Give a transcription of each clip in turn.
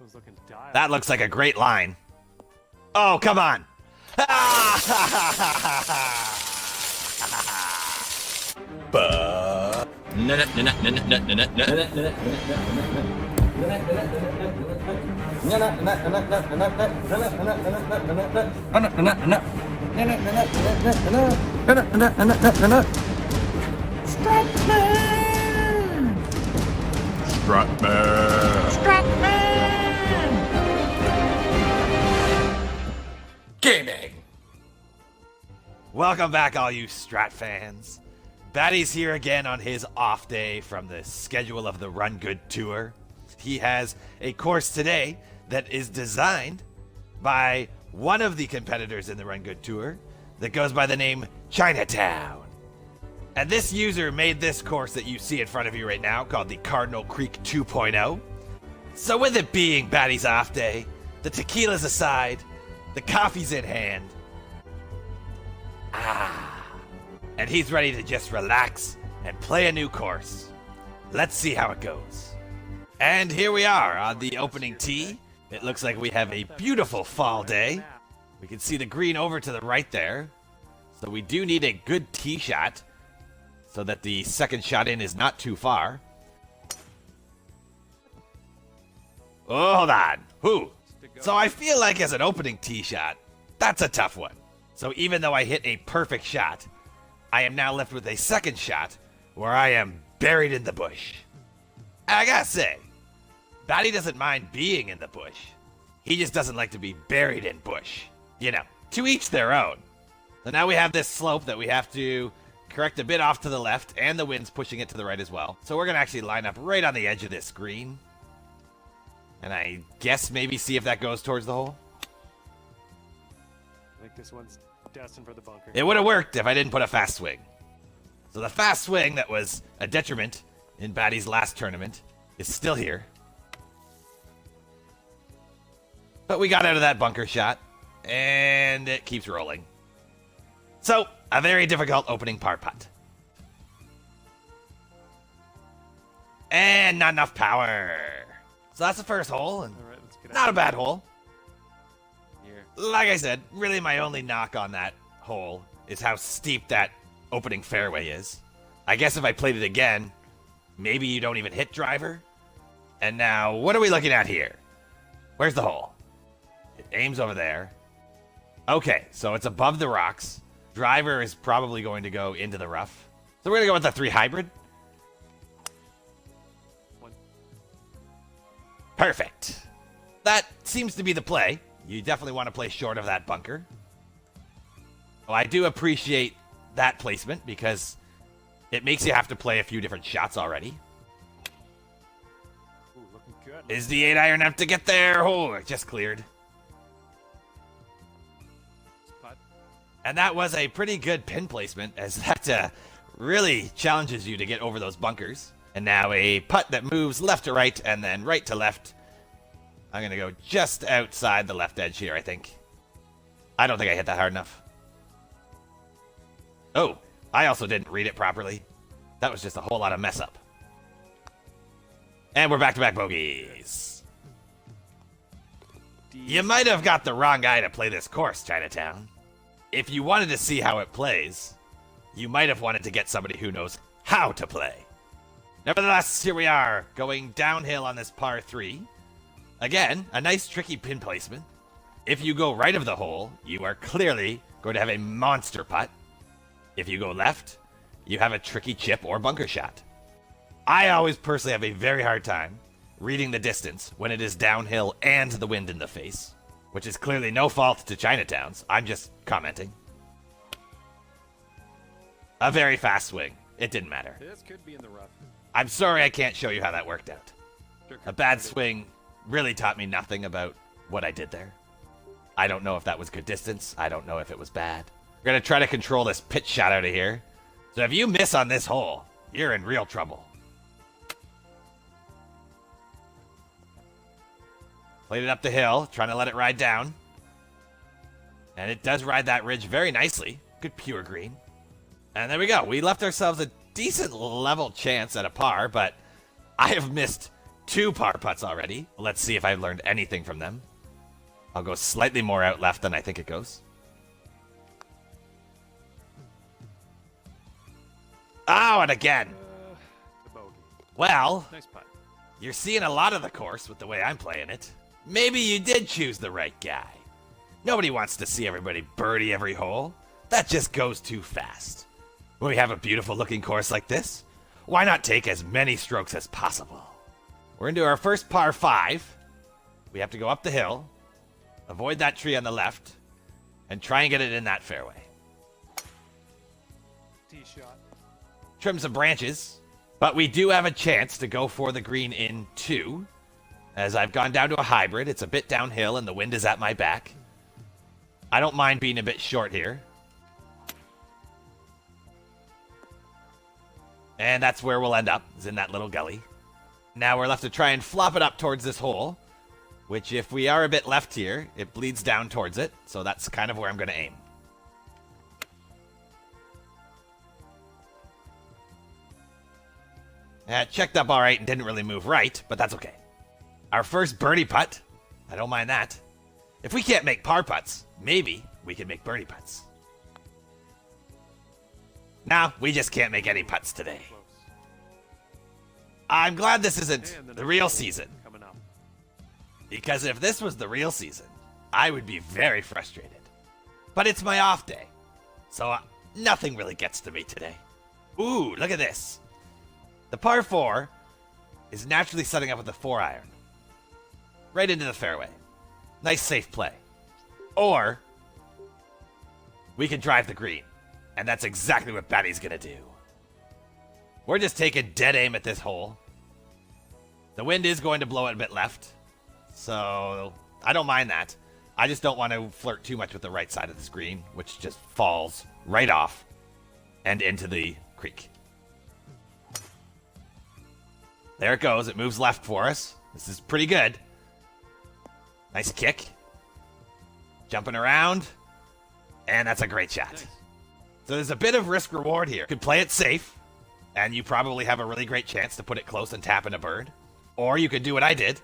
one's looking dialed. That looks like a great line. Oh, come on. Gaming! Welcome back, all you Strat fans. Batty's here again on his off day from the schedule of the Run Good Tour. He has a course today that is designed by one of the competitors in the Run Good Tour that goes by the name Chinatown. And this user made this course that you see in front of you right now called the Cardinal Creek 2.0. So with it being Batty's off day, the tequila's aside, the coffee's in hand, and he's ready to just relax and play a new course. Let's see how it goes. And here we are on the opening tee. It looks like we have a beautiful fall day. We can see the green over to the right there. So we do need a good tee shot so that the second shot in is not too far. Oh, hold on. Whew. So I feel like as an opening tee shot, that's a tough one. So even though I hit a perfect shot, I am now left with a second shot where I am buried in the bush. I gotta say, Batty doesn't mind being in the bush. He just doesn't like to be buried in bush. You know, to each their own. So now we have this slope that we have to correct a bit off to the left, and the wind's pushing it to the right as well. So we're gonna actually line up right on the edge of this green. And I guess maybe see if that goes towards the hole. I think this one's destined for the bunker. It would have worked if I didn't put a fast swing. So the fast swing that was a detriment in Batty's last tournament is still here. But we got out of that bunker shot, and it keeps rolling. So, a very difficult opening par putt. And not enough power. So that's the first hole, and All right, let's get not a out. bad hole. Here. Like I said, really my only knock on that hole is how steep that opening fairway is. I guess if I played it again, maybe you don't even hit driver. And now, what are we looking at here? Where's the hole? It aims over there. Okay, so it's above the rocks. Driver is probably going to go into the rough. So we're going to go with the 3 hybrid. One. Perfect. That seems to be the play. You definitely want to play short of that bunker. Well, I do appreciate that placement because it makes you have to play a few different shots already. Ooh, looking good. Is the 8 iron enough to get there? Oh, it just cleared. Putt. And that was a pretty good pin placement as that really challenges you to get over those bunkers. And now a putt that moves left to right and then right to left. I'm going to go just outside the left edge here, I think. I don't think I hit that hard enough. Oh, I also didn't read it properly. That was just a whole lot of mess up. And we're back-to-back bogeys. You might have got the wrong guy to play this course, Chinatown. If you wanted to see how it plays, you might have wanted to get somebody who knows how to play. Nevertheless, here we are, going downhill on this par 3. Again, a nice tricky pin placement. If you go right of the hole, you are clearly going to have a monster putt. If you go left, you have a tricky chip or bunker shot. I always personally have a very hard time reading the distance when it is downhill and the wind in the face, which is clearly no fault to Chinatown's. I'm just commenting. A very fast swing. It didn't matter. This could be in the rough. I'm sorry I can't show you how that worked out. A bad swing really taught me nothing about what I did there. I don't know if that was good distance. I don't know if it was bad. We're going to try to control this pitch shot out of here. So if you miss on this hole, you're in real trouble. Played it up the hill, trying to let it ride down. And it does ride that ridge very nicely. Good pure green. And there we go. We left ourselves a decent level chance at a par, but I have missed 2 par putts already. Let's see if I've learned anything from them. I'll go slightly more out left than I think it goes. Oh, and again. The bogey. Well, Nice putt. you're seeing a lot of the course with the way I'm playing it. Maybe you did choose the right guy. Nobody wants to see everybody birdie every hole. That just goes too fast. When we have a beautiful looking course like this, why not take as many strokes as possible? We're into our first par 5. We have to go up the hill, avoid that tree on the left, and try and get it in that fairway. Tee shot. Trim some branches, but we do have a chance to go for the green in 2. As I've gone down to a hybrid, it's a bit downhill and the wind is at my back. I don't mind being a bit short here. And that's where we'll end up, is in that little gully. Now we're left to try and flop it up towards this hole, which if we are a bit left here, it bleeds down towards it, so that's kind of where I'm going to aim. It checked up all right and didn't really move right, but that's okay. Our first birdie putt. I don't mind that. If we can't make par putts, maybe we can make birdie putts. No, we just can't make any putts today. Close. I'm glad this isn't And the real season, Coming up. because if this was the real season, I would be very frustrated. But it's my off day, so nothing really gets to me today. Ooh, look at this. The par 4 is naturally setting up with a 4-iron. Right into the fairway. Nice safe play. Or we can drive the green. And that's exactly what Batty's going to do. We're just taking dead aim at this hole. The wind is going to blow it a bit left. So I don't mind that. I just don't want to flirt too much with the right side of the screen, which just falls right off and into the creek. There it goes. It moves left for us. This is pretty good. Nice kick. Jumping around. And that's a great shot. Nice. So there's a bit of risk reward here. You could play it safe, and you probably have a really great chance to put it close and tap in a bird. Or you could do what I did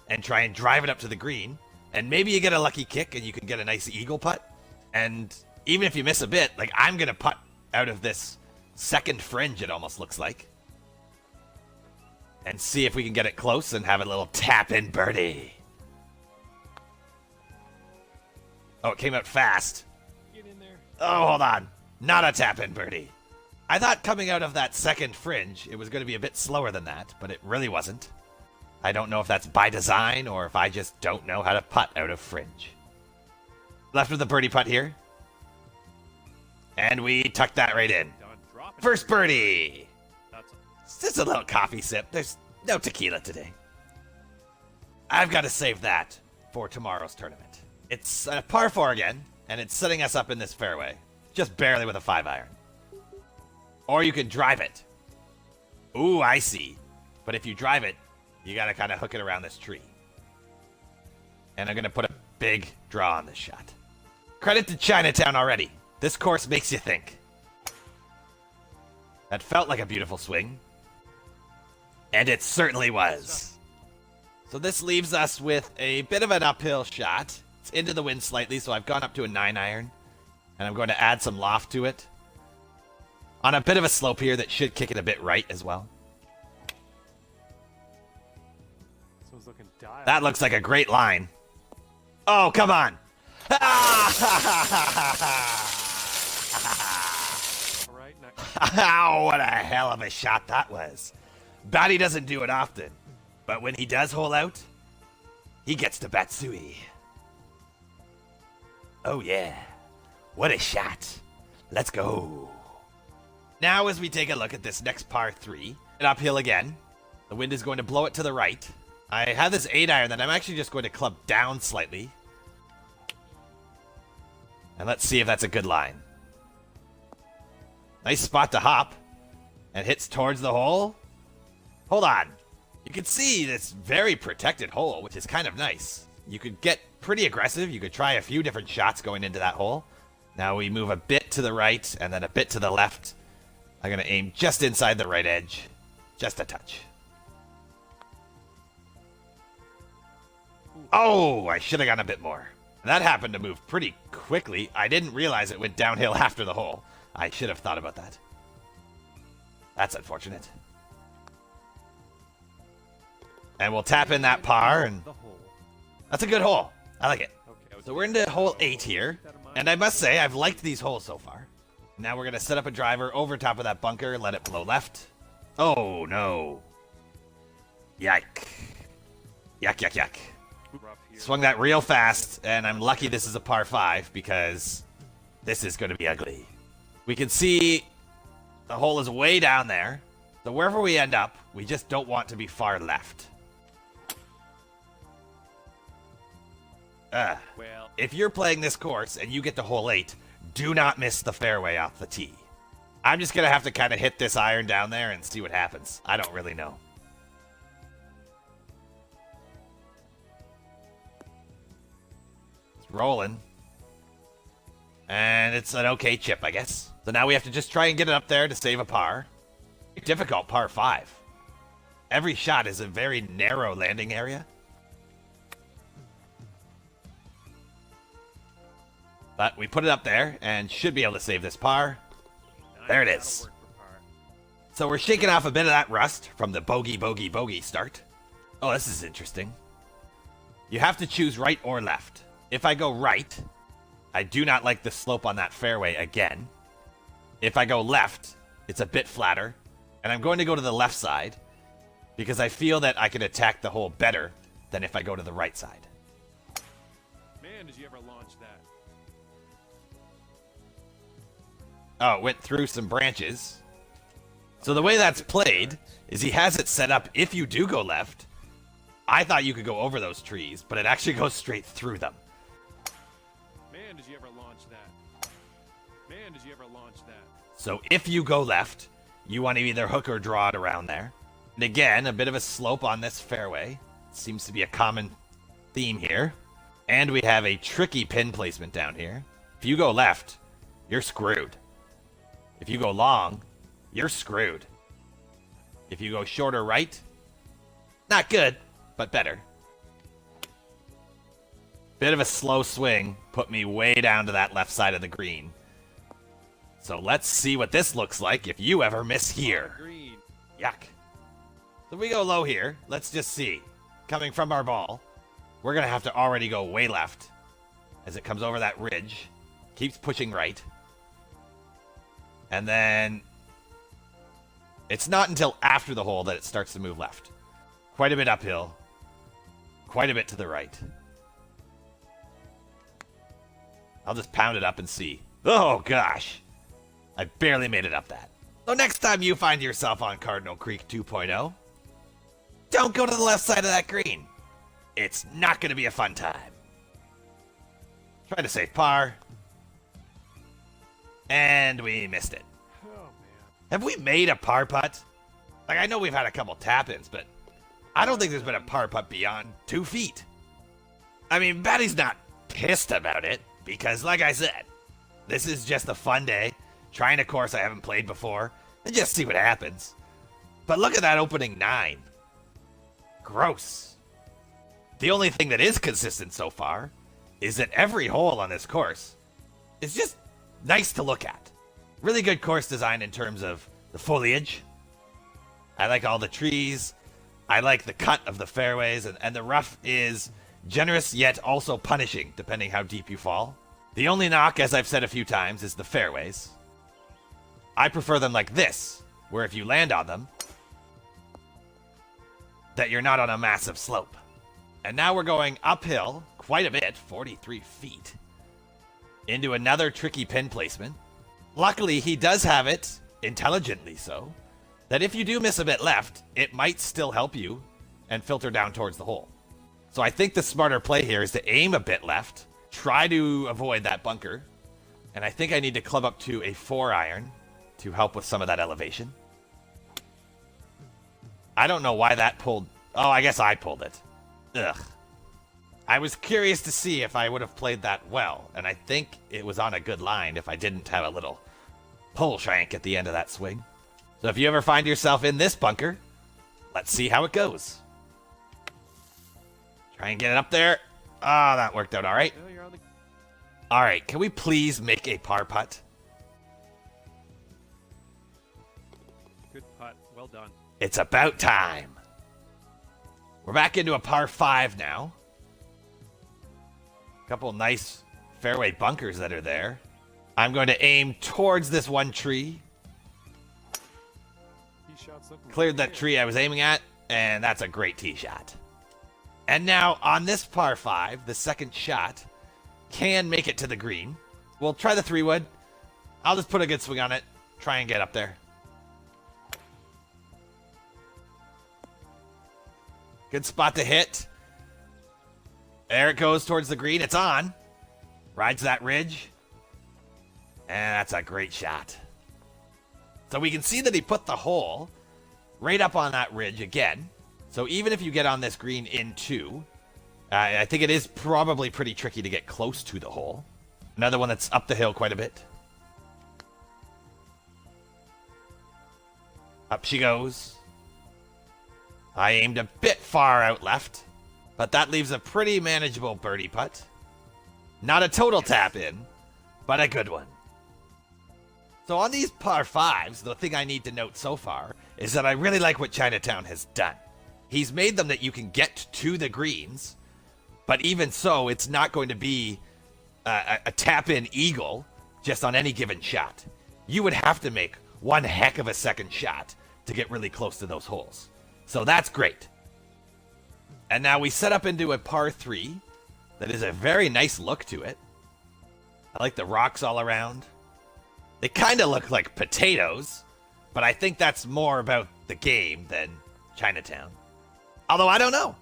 and try and drive it up to the green, and maybe you get a lucky kick and you can get a nice eagle putt. And even if you miss a bit, like I'm going to putt out of this second fringe, it almost looks like, and see if we can get it close and have a little tap in birdie. Oh, it came out fast. Get in there. Oh, hold on. Not a tap-in birdie. I thought coming out of that second fringe, it was going to be a bit slower than that, but it really wasn't. I don't know if that's by design or if I just don't know how to putt out of fringe. Left with a birdie putt here. And we tucked that right in. Done. Drop it. First birdie. That's It's just a little coffee sip. There's no tequila today. I've got to save that for tomorrow's tournament. It's a par 4 again, and it's setting us up in this fairway. Just barely with a 5-iron. Or you can drive it. Ooh, I see. But if you drive it, you got to kind of hook it around this tree. And I'm going to put a big draw on this shot. Credit to Chinatown already. This course makes you think. That felt like a beautiful swing. And it certainly was. So this leaves us with a bit of an uphill shot. It's into the wind slightly, so I've gone up to a 9-iron. And I'm going to add some loft to it. On a bit of a slope here that should kick it a bit right as well. This one's looking dialed. That looks like a great line. Oh, come on. All right. Next. Ow, what a hell of a shot that was. Batty doesn't do it often, but when he does hole out, he gets to Batsui. Oh yeah, what a shot. Let's go. Now as we take a look at this next par 3, and uphill again, the wind is going to blow it to the right. I have this 8-iron that I'm actually just going to club down slightly. And let's see if that's a good line. Nice spot to hop. And hits towards the hole. Hold on. You can see this very protected hole, which is kind of nice. You could get pretty aggressive. You could try a few different shots going into that hole. Now we move a bit to the right and then a bit to the left. I'm going to aim just inside the right edge. Just a touch. Oh, I should have gone a bit more. That happened to move pretty quickly. I didn't realize it went downhill after the hole. I should have thought about that. That's unfortunate. And we'll tap in that par, and that's a good hole. I like it. So we're into hole 8 here, and I must say I've liked these holes so far. Now we're going to set up a driver over top of that bunker, let it blow left. Oh, no. Yike. Yuck. Swung that real fast, and I'm lucky this is a par 5 because this is going to be ugly. We can see the hole is way down there, so wherever we end up, we just don't want to be far left. If you're playing this course and you get to hole 8, do not miss the fairway off the tee. I'm just going to have to kind of hit this iron down there and see what happens. I don't really know. It's rolling. And it's an okay chip, I guess. So now we have to just try and get it up there to save a par. Difficult par 5. Every shot is a very narrow landing area. But we put it up there and should be able to save this par. There it is. So we're shaking off a bit of that rust from the bogey start. Oh, this is interesting. You have to choose right or left. If I go right, I do not like the slope on that fairway again. If I go left, it's a bit flatter. And I'm going to go to the left side because I feel that I can attack the hole better than if I go to the right side. Man, did you ever launch that? Oh, it went through some branches. So the way that's played is he has it set up if you do go left. I thought you could go over those trees, but it actually goes straight through them. Man, did you ever launch that? Man, did you ever launch that? So if you go left, you want to either hook or draw it around there. And again, a bit of a slope on this fairway. Seems to be a common theme here. And we have a tricky pin placement down here. If you go left, you're screwed. If you go long, you're screwed. If you go short or right, not good, but better. Bit of a slow swing put me way down to that left side of the green. So let's see what this looks like if you ever miss here. Green. Yuck. So we go low here. Let's just see. Coming from our ball, we're going to have to already go way left as it comes over that ridge. Keeps pushing right. And then it's not until after the hole that it starts to move left. Quite a bit uphill. Quite a bit to the right. I'll just pound it up and see. Oh, gosh. I barely made it up that. So next time you find yourself on Cardinal Creek 2.0, don't go to the left side of that green. It's not going to be a fun time. Try to save par. And we missed it. Oh, man. Have we made a par putt? Like, I know we've had a couple tap-ins, but I don't think there's been a par putt beyond 2 feet. I mean, Batty's not pissed about it because, like I said, this is just a fun day, trying a course I haven't played before, and just see what happens. But look at that opening 9. Gross. The only thing that is consistent so far is that every hole on this course is just nice to look at. Really good course design in terms of the foliage. I like all the trees. I like the cut of the fairways, and the rough is generous yet also punishing, depending how deep you fall. The only knock, as I've said a few times, is the fairways. I prefer them like this, where if you land on them, that you're not on a massive slope. And now we're going uphill quite a bit, 43 feet, into another tricky pin placement. Luckily, he does have it, intelligently so, that if you do miss a bit left, it might still help you and filter down towards the hole. So I think the smarter play here is to aim a bit left, try to avoid that bunker, and I think I need to club up to a 4-iron to help with some of that elevation. I don't know why that pulled. Oh, I guess I pulled it. Ugh. I was curious to see if I would have played that well, and I think it was on a good line if I didn't have a little pull shank at the end of that swing. So if you ever find yourself in this bunker, let's see how it goes. Try and get it up there. Ah, that worked out all right. Oh, you're on the... All right, can we please make a par putt? Good putt. Well done. It's about time. We're back into a par 5 now. Couple nice fairway bunkers that are there. I'm going to aim towards this one tree. He shot something. Cleared that tree I was aiming at, and that's a great tee shot. And now on this par 5, the second shot can make it to the green. We'll try the 3-wood. I'll just put a good swing on it. Try and get up there. Good spot to hit. There it goes towards the green. It's on. Rides that ridge. And that's a great shot. So we can see that he put the hole right up on that ridge again. So even if you get on this green in 2, I think it is probably pretty tricky to get close to the hole. Another one that's up the hill quite a bit. Up she goes. I aimed a bit far out left, but that leaves a pretty manageable birdie putt. Not a total tap in, but a good one. So on these par 5s, the thing I need to note so far is that I really like what Chinatown has done. He's made them that you can get to the greens, but even so, it's not going to be a tap-in eagle just on any given shot. You would have to make one heck of a second shot to get really close to those holes. So that's great. And now we set up into a par 3 that is a very nice look to it. I like the rocks all around. They kind of look like potatoes, but I think that's more about the game than Chinatown. Although I don't know.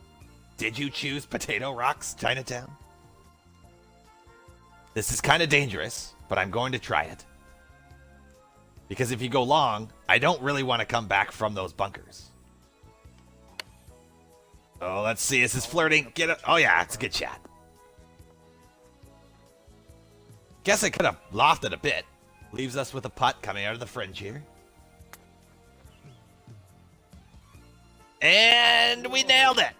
Did you choose potato rocks, Chinatown? This is kind of dangerous, but I'm going to try it. Because if you go long, I don't really want to come back from those bunkers. Oh, let's see. This is flirting. Get it. Oh, yeah, it's a good shot. Guess I could have lofted a bit. Leaves us with a putt coming out of the fringe here. And we nailed it.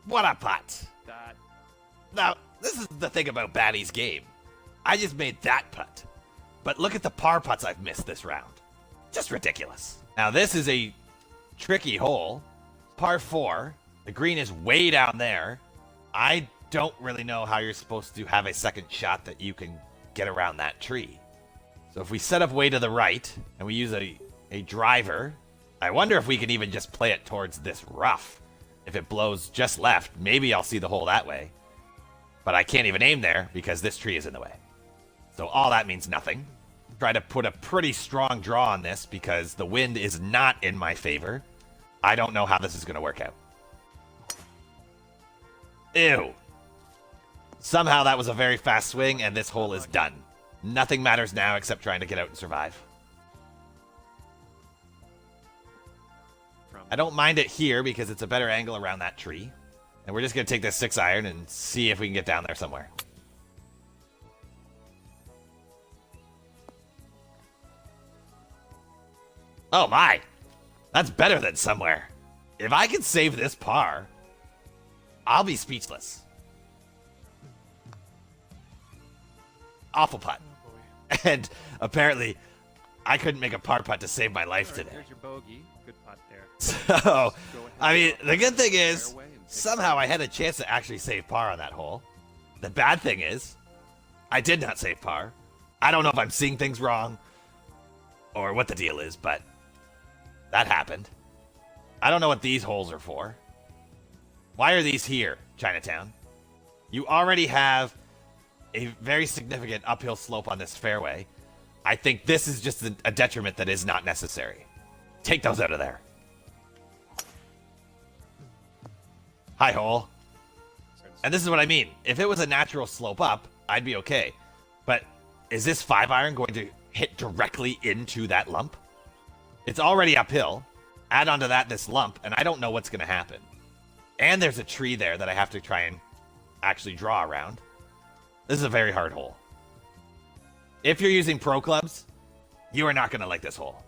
What a putt. That. Now, this is the thing about Batty's game. I just made that putt. But look at the par putts I've missed this round. Just ridiculous. Now, this is a tricky hole. Par 4. The green is way down there. I don't really know how you're supposed to have a second shot that you can get around that tree. So if we set up way to the right and we use a driver, I wonder if we can even just play it towards this rough. If it blows just left, maybe I'll see the hole that way. But I can't even aim there because this tree is in the way. So all that means nothing. Try to put a pretty strong draw on this because the wind is not in my favor. I don't know how this is going to work out. Ew. Somehow that was a very fast swing and this hole is done. Nothing matters now except trying to get out and survive. I don't mind it here because it's a better angle around that tree. And we're just going to take this 6-iron and see if we can get down there somewhere. Oh my! That's better than somewhere. If I can save this par, I'll be speechless. Awful putt. And apparently, I couldn't make a par putt to save my life today. There's your bogey. Good putt there. So, I mean, the good thing is, somehow I had a chance to actually save par on that hole. The bad thing is, I did not save par. I don't know if I'm seeing things wrong or what the deal is, but that happened. I don't know what these holes are for. Why are these here, Chinatown? You already have a very significant uphill slope on this fairway. I think this is just a detriment that is not necessary. Take those out of there. Hi, hole. And this is what I mean. If it was a natural slope up, I'd be okay. But is this 5-iron going to hit directly into that lump? It's already uphill. Add onto that this lump, and I don't know what's going to happen. And there's a tree there that I have to try and actually draw around. This is a very hard hole. If you're using pro clubs, you are not going to like this hole.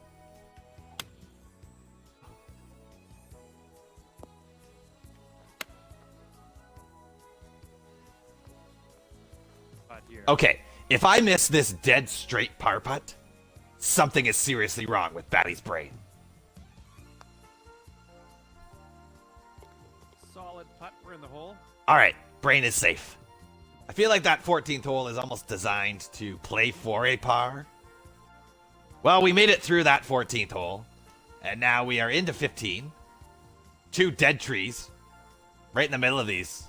Here. Okay, if I miss this dead straight par putt, something is seriously wrong with Batty's brain. Solid putt. We're in the hole. All right, brain is safe. I feel like that 14th hole is almost designed to play for a par. Well, we made it through that 14th hole, and now we are into 15. 2 dead trees right in the middle of these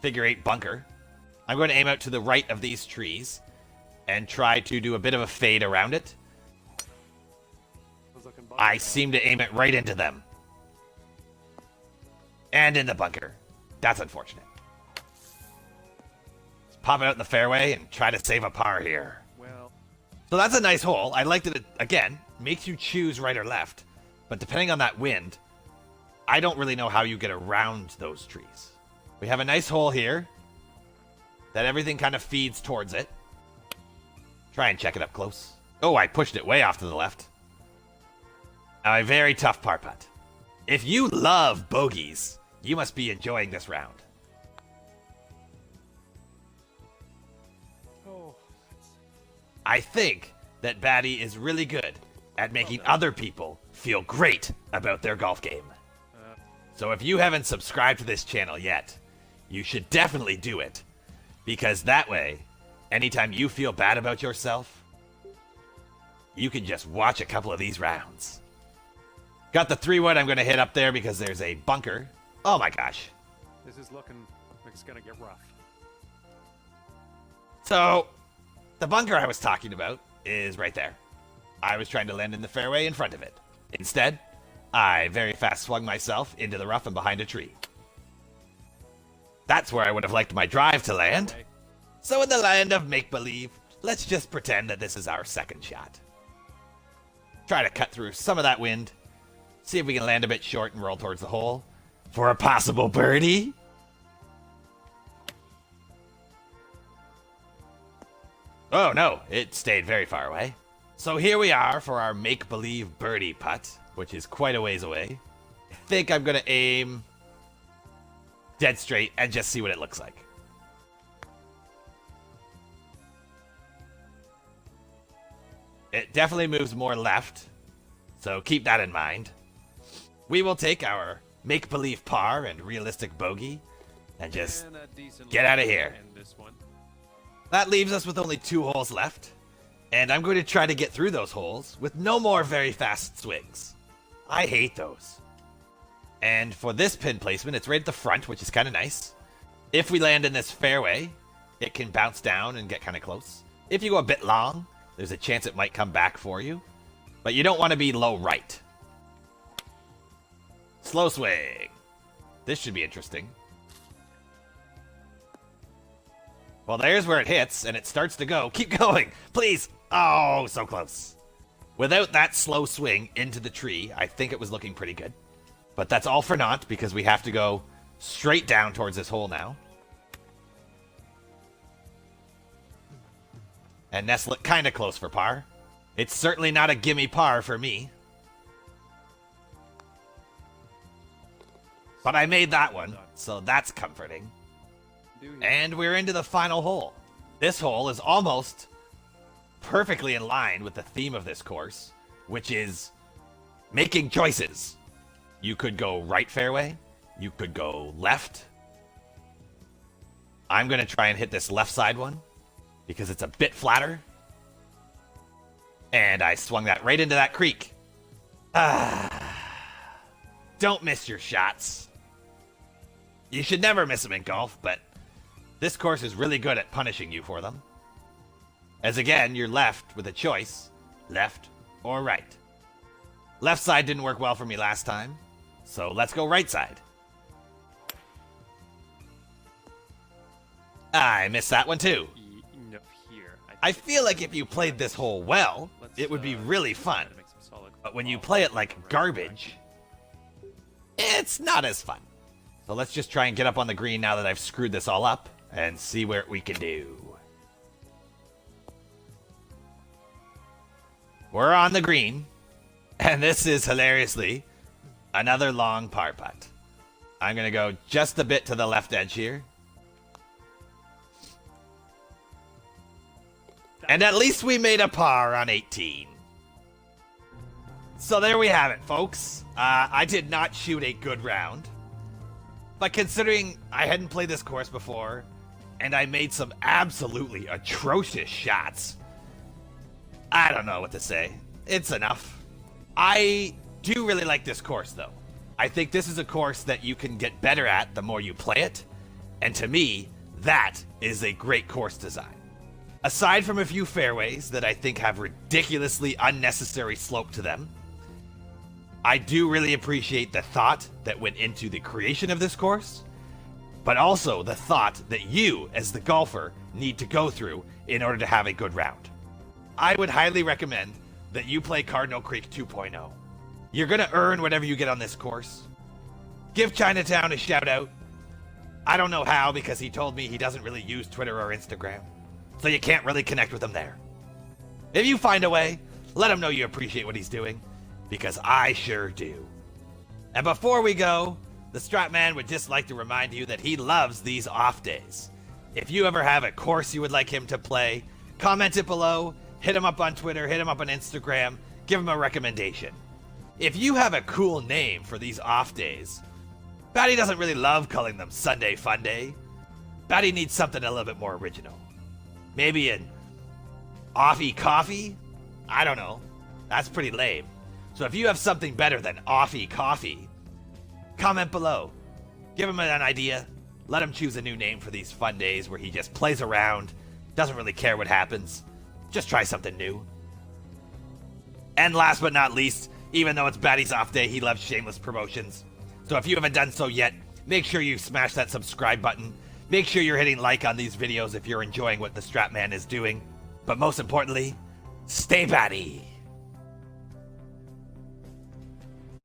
figure 8 bunker. I'm going to aim out to the right of these trees and try to do a bit of a fade around it. I seem to aim it right into them. And in the bunker. That's unfortunate. Let's pop it out in the fairway and try to save a par here. Well, so that's a nice hole. I liked it. Again, makes you choose right or left. But depending on that wind, I don't really know how you get around those trees. We have a nice hole here that everything kind of feeds towards it. Try and check it up close. Oh, I pushed it way off to the left. Now a very tough par putt. If you love bogeys, you must be enjoying this round. oh, I think that Batty is really good at making other people feel great about their golf game. So if you haven't subscribed to this channel yet, you should definitely do it. Because that way, anytime you feel bad about yourself, you can just watch a couple of these rounds. Got the 3-wood I'm going to hit up there because there's a bunker. Oh my gosh. this is looking like it's gonna get rough. So, the bunker I was talking about is right there. I was trying to land in the fairway in front of it. Instead, I very fast swung myself into the rough and behind a tree. That's where I would have liked my drive to land. Okay. So in the land of make-believe, let's just pretend that this is our second shot. Try to cut through some of that wind. See if we can land a bit short and roll towards the hole for a possible birdie. Oh no, it stayed very far away. So here we are for our make-believe birdie putt, which is quite a ways away. I think I'm going to aim dead straight and just see what it looks like. It definitely moves more left, so keep that in mind. We will take our make-believe par and realistic bogey and just And a decent get out of here. end this one. That leaves us with only 2 holes left, and I'm going to try to get through those holes with no more very fast swings. I hate those. And for this pin placement, it's right at the front, which is kind of nice. If we land in this fairway, it can bounce down and get kind of close. If you go a bit long, there's a chance it might come back for you. But you don't want to be low right. Slow swing. This should be interesting. Well, there's where it hits, and it starts to go. Keep going, please. Oh, so close. Without that slow swing into the tree, I think it was looking pretty good. But that's all for naught, because we have to go straight down towards this hole now. And Ness looked kind of close for par. It's certainly not a gimme par for me. But I made that one, so that's comforting. And we're into the final hole. This hole is almost perfectly in line with the theme of this course, which is making choices. You could go right fairway. You could go left. I'm going to try and hit this left side one because it's a bit flatter. And I swung that right into that creek. Don't miss your shots. You should never miss them in golf, but this course is really good at punishing you for them. As again, you're left with a choice, left or right. Left side didn't work well for me last time, so let's go right side. I missed that one too. Enough here. I feel like if you played this hole well, it would be really fun. But when you play it like garbage, it's not as fun. So let's just try and get up on the green now that I've screwed this all up and see what we can do. We're on the green, and this is hilariously another long par putt. I'm going to go just a bit to the left edge here. And at least we made a par on 18. So there we have it, folks. I did not shoot a good round. But considering I hadn't played this course before, and I made some absolutely atrocious shots, I don't know what to say. It's enough. I do really like this course, though. I think this is a course that you can get better at the more you play it. And to me, that is a great course design. Aside from a few fairways that I think have ridiculously unnecessary slope to them, I do really appreciate the thought that went into the creation of this course, but also the thought that you, as the golfer, need to go through in order to have a good round. I would highly recommend that you play Cardinal Creek 2.0. You're going to earn whatever you get on this course. Give Chinatown a shout out. I don't know how, because he told me he doesn't really use Twitter or Instagram, so you can't really connect with him there. If you find a way, let him know you appreciate what he's doing, because I sure do. And before we go, the Stratman would just like to remind you that he loves these off days. If you ever have a course you would like him to play, comment it below, hit him up on Twitter, hit him up on Instagram, give him a recommendation. If you have a cool name for these off days, Batty doesn't really love calling them Sunday Fun Day. Batty needs something a little bit more original. Maybe an Offie Coffee? I don't know. That's pretty lame. So if you have something better than Offie Coffee, comment below. Give him an idea. Let him choose a new name for these fun days where he just plays around, doesn't really care what happens. Just try something new. And last but not least, even though it's Batty's off day, he loves shameless promotions. So if you haven't done so yet, make sure you smash that subscribe button. Make sure you're hitting like on these videos if you're enjoying what the Stratman is doing. But most importantly, stay Batty.